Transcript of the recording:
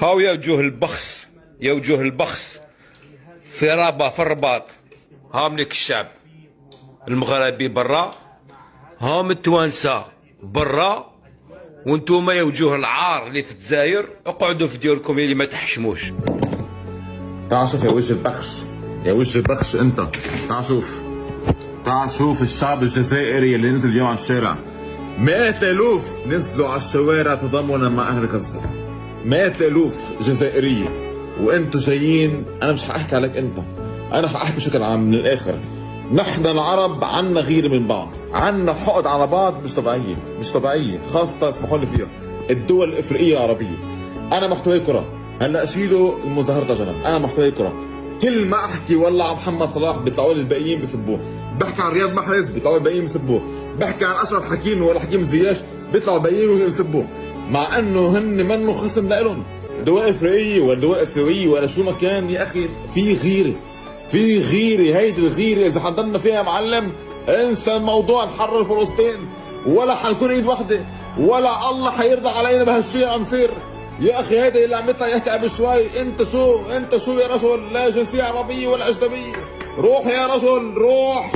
هاو يا وجوه البخس، يا وجوه البخس في رابا في الرباط. هاهم لك الشعب المغربي برا، هاهم التوانسة برا، وانتوما يا وجوه العار اللي في الجزائر اقعدوا في ديوركم اللي ما تحشموش. تعال شوف يا وجه البخش، يا وجه البخش انت، تعال شوف، تعال شوف الشعب الجزائري اللي نزل اليوم على الشارع. مئات الالوف نزلوا على الشوارع تضامنا مع اهل غزه، مئات الالوف جزائريه، وانتوا جايين. انا مش حاحكي عليك انت، انا حاحكي بشكل عام من الاخر. نحن العرب عنا غير من بعض، عنا حقد على بعض مش طبيعيه، مش طبيعيه، خاصه اسمحوا لي فيها الدول الافريقيه العربيه. انا محتوي كره، هلا اشيلوا المظاهره جنب، انا محتوي كره. كل ما احكي والله عن محمد صلاح بيطلعوا لي الباقيين بيسبوه، بحكي عن رياض محرز بيطلعوا الباقيين بيسبوه، بحكي عن اشرف حكيمي ولا حكيم زياش بيطلعوا الباقيين بيسبوه، مع انه هن منه خصم لهم. دول افريقيه ولا دول اسيويه ولا شو ما كان يا اخي، في غيره، في غيره. هيدي الغيره اذا حضرنا فيها يا معلم انسى الموضوع نحرر فلسطين، ولا حنكون ايد وحده، ولا الله حيرضى علينا بهالشيء عم يصير. يا اخي هيدا اللي عم يطلع يحكي قبل شوي، انت شو يا رجل؟ لا جنسيه عربيه ولا اجنبيه، روح يا رجل روح.